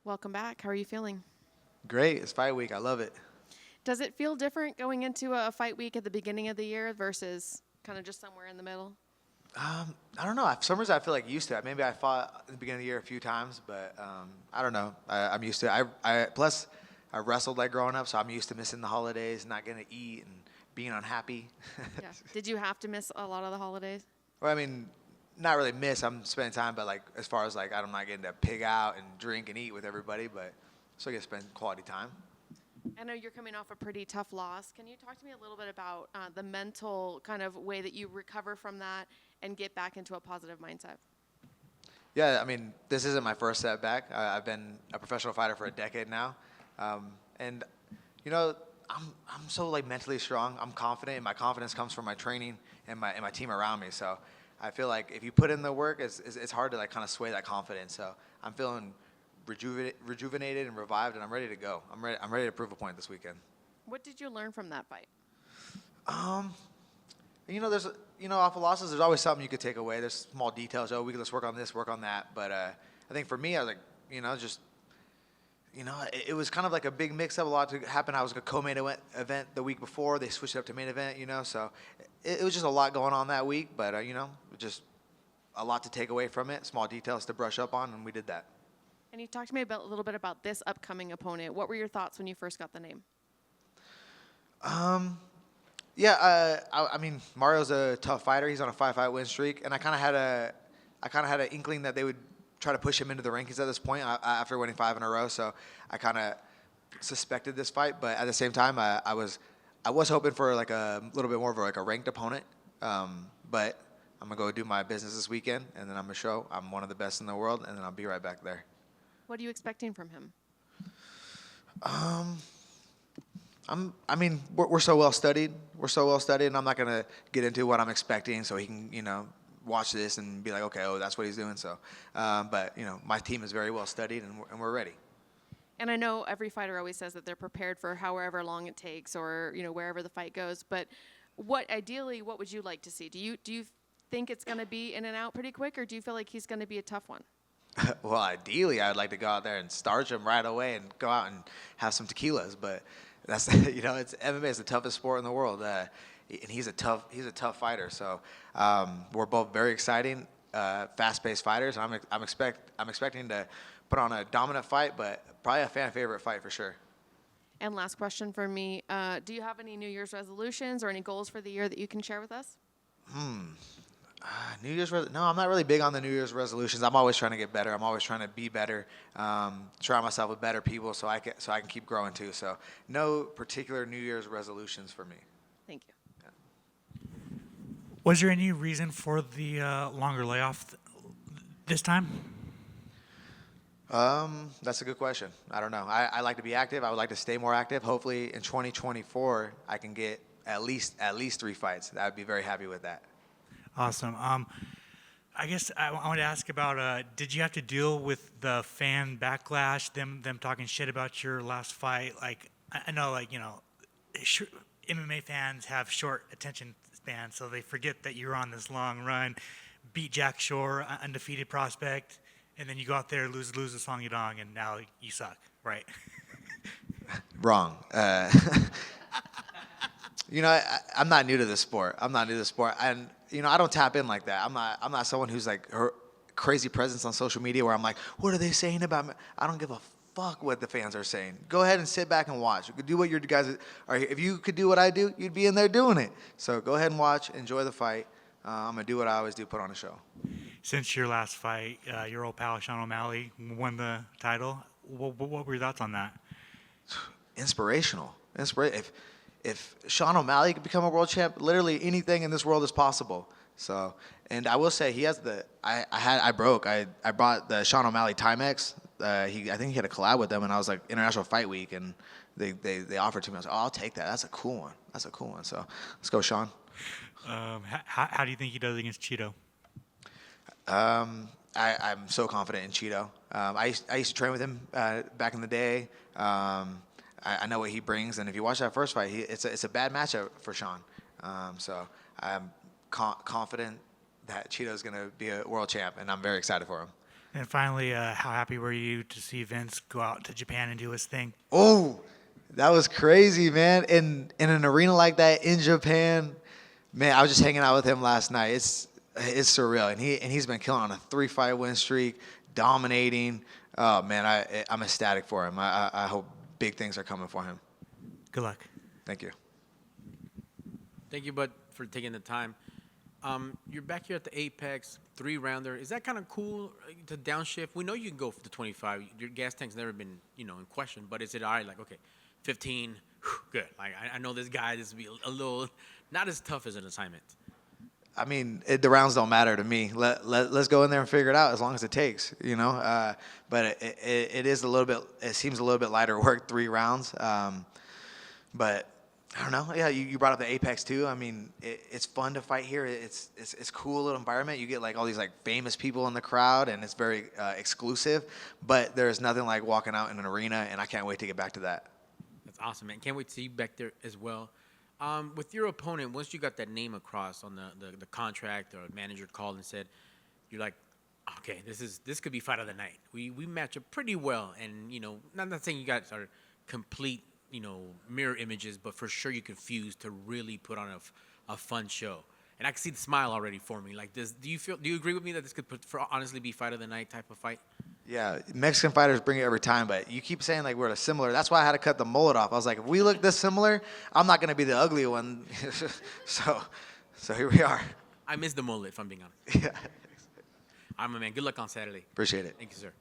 Welcome back. How are you feeling? Great. It's fight week. I love it. Does it feel different going into a fight week at the beginning of the year versus kind of just somewhere in the middle? I don't know. For some reason, I feel like used to it. Maybe I fought at the beginning of the year a few times, but I don't know. I'm used to it. Plus, I wrestled like growing up, so I'm used to missing the holidays, not getting to eat, and being unhappy. Yeah. Did you have to miss a lot of the holidays? Well, I mean, not really miss. I'm spending time, but like as far as like I'm not getting to pig out and drink and eat with everybody, but still get to spend quality time. I know you're coming off a pretty tough loss. Can you talk to me a little bit about the mental kind of way that you recover from that and get back into a positive mindset? Yeah, I mean, this isn't my first setback. I've been a professional fighter for a decade now, and you know, I'm so like mentally strong. I'm confident, and my confidence comes from my training and my team around me. So I feel like if you put in the work, it's hard to like kind of sway that confidence. So I'm feeling rejuvenated and revived, and I'm ready to go. I'm ready to prove a point this weekend. What did you learn from that fight? Um, there's off of losses, there's always something you could take away. There's small details. Oh, let's work on this, work on that. But I think for me, I was like, it was kind of like a big mix-up. A lot to happen. I was a co-main event the week before. They switched it up to main event. So it was just a lot going on that week. But just a lot to take away from it. Small details to brush up on, and we did that. And you talked to me a little bit about this upcoming opponent. What were your thoughts when you first got the name? Yeah, I mean, Mario's a tough fighter. He's on a 5-fight win streak, and I kind of had an inkling that they would try to push him into the rankings at this point after winning 5 in a row. So I kind of suspected this fight, but at the same time, I was hoping for like a little bit more of like a ranked opponent. But I'm gonna go do my business this weekend, and then I'm gonna show I'm one of the best in the world, and then I'll be right back there. What are you expecting from him? I mean, we're so well studied. We're so well studied, and I'm not gonna get into what I'm expecting, so he can, watch this and be like, okay, oh, that's what he's doing. So, but my team is very well studied, and we're ready. And I know every fighter always says that they're prepared for however long it takes, or wherever the fight goes. But what would you like to see? Do you think it's going to be in and out pretty quick, or do you feel like he's going to be a tough one? Well, ideally, I'd like to go out there and starch him right away and go out and have some tequilas, but that's it's MMA is the toughest sport in the world, and he's a tough fighter. So we're both very exciting, fast-paced fighters. I'm expecting to put on a dominant fight, but probably a fan favorite fight for sure. And last question for me: do you have any New Year's resolutions or any goals for the year that you can share with us? No, I'm not really big on the New Year's resolutions. I'm always trying to get better. I'm always trying to be better, surround myself with better people so I can keep growing too. So no particular New Year's resolutions for me. Thank you. Was there any reason for the longer layoff this time? That's a good question. I don't know. I like to be active. I would like to stay more active. Hopefully in 2024 I can get at least 3 fights. I'd be very happy with that. Awesome. I guess I want to ask about, did you have to deal with the fan backlash, them talking shit about your last fight? Like, I know, MMA fans have short attention spans, so they forget that you're on this long run, beat Jack Shore, undefeated prospect, and then you go out there, lose the Song Yadong, and now you suck, right? Wrong. I'm not new to this sport. And I don't tap in like that. I'm not someone who's like her crazy presence on social media where I'm like, what are they saying about me? I don't give a fuck what the fans are saying. Go ahead and sit back and watch. You could do what your guys are. If you could do what I do, you'd be in there doing it. So go ahead and watch. Enjoy the fight. I'm gonna do what I always do. Put on a show. Since your last fight, your old pal Sean O'Malley won the title. What were your thoughts on that? Inspirational. If Sean O'Malley could become a world champ, literally anything in this world is possible. So, and I will say he has I brought the Sean O'Malley Timex. I think he had a collab with them, and I was like International Fight Week, and they offered to me. I was like, oh, I'll take that. That's a cool one. So let's go, Sean. How do you think he does against Cheeto? I'm so confident in Cheeto. I used to train with him back in the day. I know what he brings, and if you watch that first fight, it's a bad matchup for Sean. So I'm confident that Cheeto's going to be a world champ, and I'm very excited for him. And finally, how happy were you to see Vince go out to Japan and do his thing? Oh, that was crazy, man. In an arena like that in Japan, man, I was just hanging out with him last night. It's surreal, and he's been killing on a 3-fight win streak, dominating. Oh man, I'm ecstatic for him. I hope big things are coming for him. Good luck. Thank you. Thank you, bud, for taking the time. You're back here at the Apex 3-rounder. Is that kind of cool to downshift? We know you can go for the 25. Your gas tank's never been, in question. But is it all right? Like, okay, 15, good. Like, I know this guy. This will be a little not as tough as an assignment. I mean, the rounds don't matter to me. Let's go in there and figure it out as long as it takes, But it is a little bit. It seems a little bit lighter work, 3 rounds. But I don't know. Yeah, you brought up the Apex too. I mean, it's fun to fight here. It's cool little environment. You get like all these like famous people in the crowd, and it's very exclusive. But there's nothing like walking out in an arena, and I can't wait to get back to that. That's awesome, man. Can't wait to see you back there as well. With your opponent, once you got that name across on the contract, or a manager called and said, you're like, okay, this could be fight of the night. We match up pretty well, and not saying you guys are complete mirror images, but for sure you can fuse to really put on a fun show. And I can see the smile already forming. Like this, do you agree with me that this could honestly be fight of the night type of fight? Yeah, Mexican fighters bring it every time, but you keep saying like we're similar. That's why I had to cut the mullet off. I was like, if we look this similar, I'm not gonna be the ugly one. so here we are. I miss the mullet, if I'm being honest. Yeah. All right, my man. Good luck on Saturday. Appreciate it. Thank you, sir.